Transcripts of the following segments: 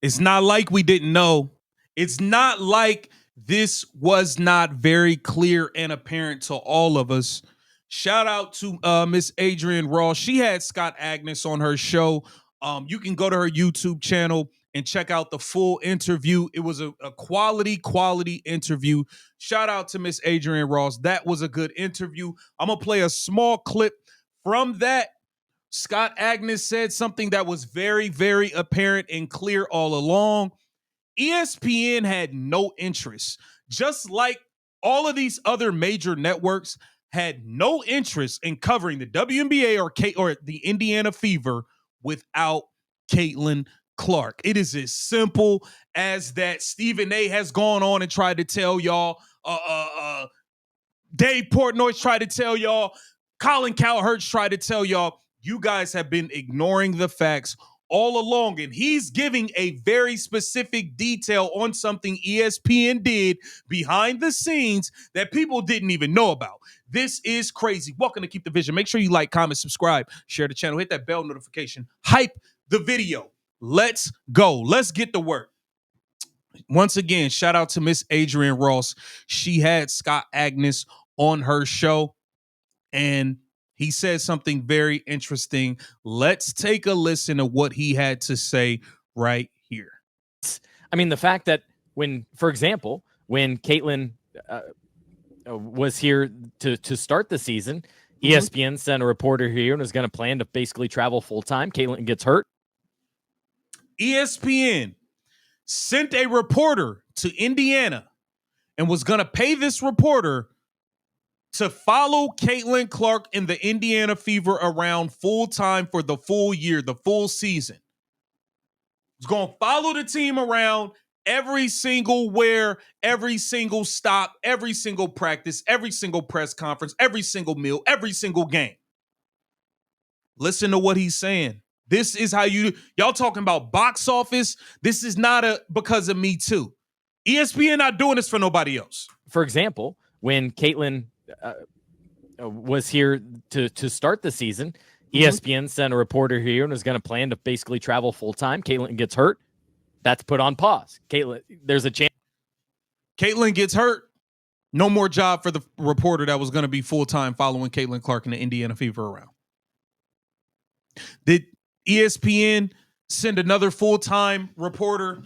It's not like we didn't know. It's not like this was not very clear and apparent to all of us. Shout out to Miss Adrienne Ross. She had Scott Agnes on her show. You can go to her YouTube channel and check out the full interview. It was a quality interview. Shout out to Miss Adrienne Ross. That was a good interview. I'm going to play a small clip from that. Scott Agnes said something that was very, very apparent and clear all along. ESPN had no interest, just like all of these other major networks had no interest in covering the WNBA or the Indiana Fever without Caitlin Clark. It is as simple as that. Stephen A has gone on and tried to tell y'all. Dave Portnoy's tried to tell y'all. Colin Cowherd's tried to tell y'all. You guys have been ignoring the facts all along, and he's giving a very specific detail on something ESPN did behind the scenes that people didn't even know about. This is crazy. Welcome to Keep the Vision. Make sure you like, comment, subscribe, share the channel, hit that bell notification, hype the video. Let's go. Let's get to work. Once again, shout out to Miss Adrienne Ross. She had Scott Agnes on her show, and he said something very interesting. Let's take a listen to what he had to say right here. I mean, the fact that for example, when Caitlin was here to start the season, ESPN sent a reporter here and was going to plan to basically travel full time. Caitlin gets hurt. ESPN sent a reporter to Indiana and was going to pay this reporter to follow Caitlin Clark in the Indiana Fever around full time for the full year, the full season. It's going to follow the team around every single every single stop, every single practice, every single press conference, every single meal, every single game. Listen to what he's saying. This is how y'all talking about box office. This is not because of me too. ESPN not doing this for nobody else. For example, when Caitlin was here to start the season, ESPN sent a reporter here and was going to plan to basically travel full time. Caitlin gets hurt. That's put on pause. There's a chance. Caitlin gets hurt. No more job for the reporter that was going to be full time following Caitlin Clark in the Indiana Fever around. Did ESPN send another full time reporter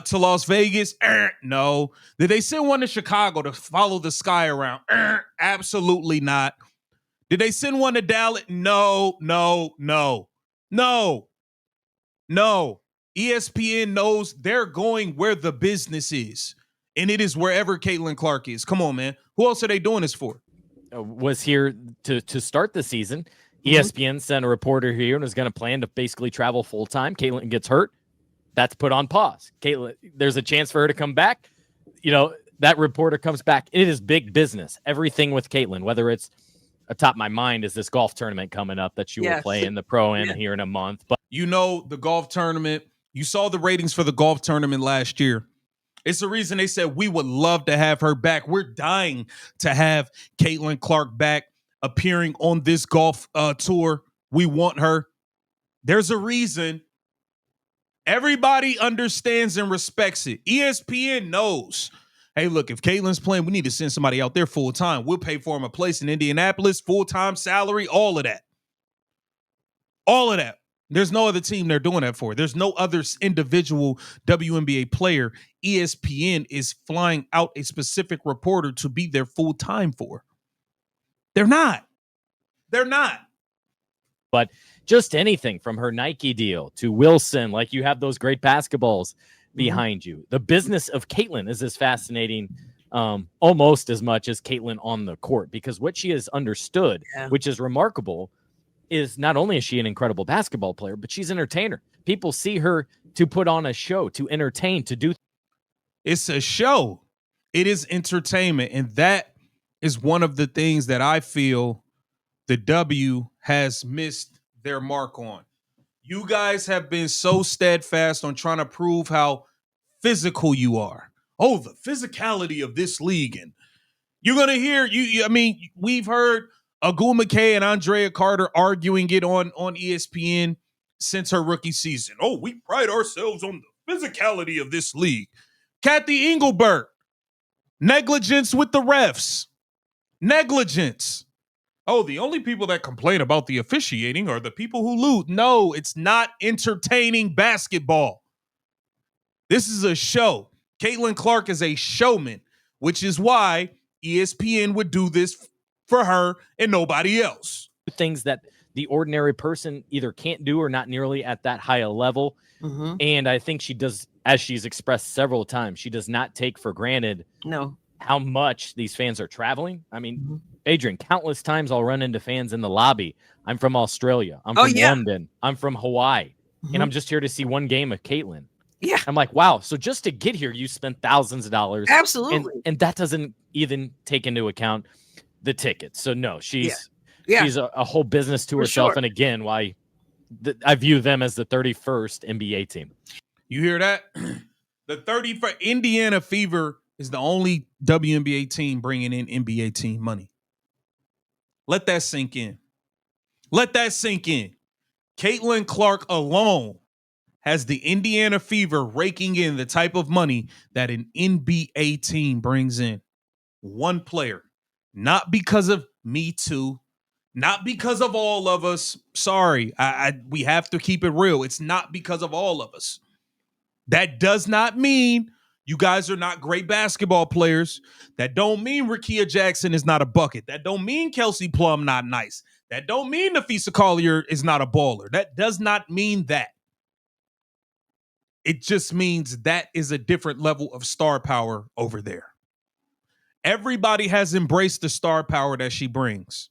to Las Vegas? No. Did they send one to Chicago to follow the sky around? Absolutely not. Did they send one to Dallas? No. ESPN knows they're going where the business is, and it is wherever Caitlin Clark is. Come on, man. Who else are they doing this for? Was here to start the season. ESPN sent a reporter here and was going to plan to basically travel full time. Caitlin gets hurt. That's put on pause. Caitlin, there's a chance for her to come back. You know, that reporter comes back. It is big business. Everything with Caitlin, whether it's atop my mind is this golf tournament coming up that she will play in the Pro-Am here in a month. But the golf tournament, you saw the ratings for the golf tournament last year. It's the reason they said we would love to have her back. We're dying to have Caitlin Clark back appearing on this golf tour. We want her. There's a reason. Everybody understands and respects it. ESPN knows. Hey, look, if Caitlin's playing, we need to send somebody out there full time. We'll pay for him a place in Indianapolis, full-time salary, all of that. All of that. There's no other team they're doing that for. There's no other individual WNBA player ESPN is flying out a specific reporter to be there full-time for. They're not. But just anything from her Nike deal to Wilson, like you have those great basketballs behind you. The business of Caitlin is as fascinating almost as much as Caitlin on the court, because what she has understood, which is remarkable, is not only is she an incredible basketball player, but she's an entertainer. People see her to put on a show, to entertain, to do. It's a show. It is entertainment. And that is one of the things that I feel the W has missed their mark on. You guys have been so steadfast on trying to prove how physical you are. Oh, the physicality of this league. And you're going to hear, we've heard Agul McKay and Andrea Carter arguing it on ESPN since her rookie season. Oh, we pride ourselves on the physicality of this league. Kathy Engelbert, negligence with the refs. Negligence. Oh, the only people that complain about the officiating are the people who lose. No, it's not entertaining basketball. This is a show. Caitlin Clark is a showman, which is why ESPN would do this for her and nobody else. Things that the ordinary person either can't do or not nearly at that high a level. Mm-hmm. And I think she does, as she's expressed several times, she does not take for granted how much these fans are traveling. I mean, Adrian, countless times I'll run into fans in the lobby. I'm from Australia. I'm from London. I'm from Hawaii. And I'm just here to see one game of Caitlin. Yeah. I'm like, wow. So just to get here, you spent thousands of dollars. Absolutely. And that doesn't even take into account the tickets. So no, she's a whole business to herself. Sure. And again, why I view them as the 31st NBA team. You hear that? The 31st Indiana Fever is the only WNBA team bringing in NBA team money. Let that sink in. Let that sink in. Caitlin Clark alone has the Indiana Fever raking in the type of money that an NBA team brings in. One player. Not because of Me Too. Not because of all of us. Sorry, we have to keep it real. It's not because of all of us. That does not mean you guys are not great basketball players. That don't mean Rakia Jackson is not a bucket. That don't mean Kelsey Plum not nice. That don't mean Nafisa Collier is not a baller. That does not mean that. It just means that is a different level of star power over there. Everybody has embraced the star power that she brings,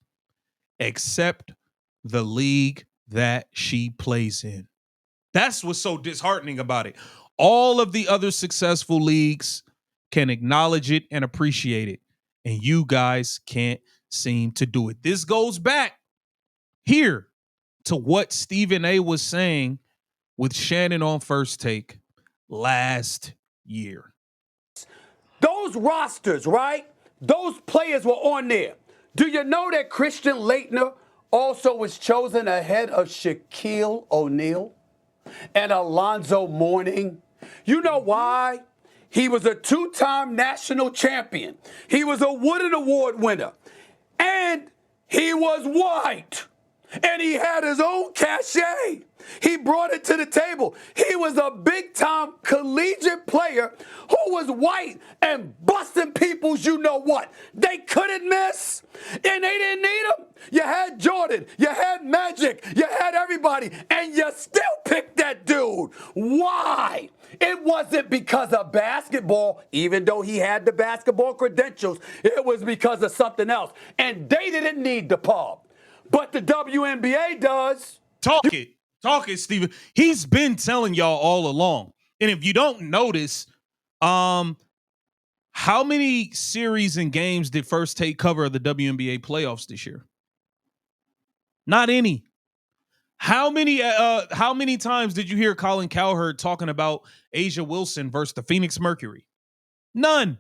except the league that she plays in. That's what's so disheartening about it. All of the other successful leagues can acknowledge it and appreciate it, and you guys can't seem to do it. This goes back here to what Stephen A. was saying with Shannon on First Take last year. Those rosters, right? Those players were on there. Do you know that Christian Laettner also was chosen ahead of Shaquille O'Neal and Alonzo Mourning? You know why? He was a two-time national champion. He was a Wooden Award winner. And he was white. And he had his own cachet. He brought it to the table. He was a big-time collegiate player who was white and busting people's you-know-what. They couldn't miss, and they didn't need him. You had Jordan, you had Magic, you had everybody, and you still picked that dude. Why? It wasn't because of basketball, even though he had the basketball credentials. It was because of something else, and they didn't need the pub. But the WNBA does. Talk it, Steven. He's been telling y'all all along. And if you don't notice, how many series and games did First Take cover of the WNBA playoffs this year? Not any. How many times did you hear Colin Cowherd talking about Asia Wilson versus the Phoenix Mercury? None.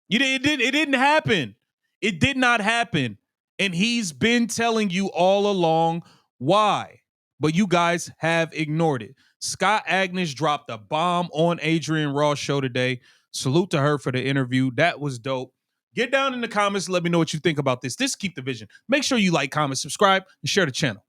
It didn't happen. It did not happen. And he's been telling you all along why. But you guys have ignored it. Scott Agnes dropped a bomb on Adrian Ross' show today. Salute to her for the interview. That was dope. Get down in the comments. Let me know what you think about this. This Keep the Vision. Make sure you like, comment, subscribe, and share the channel.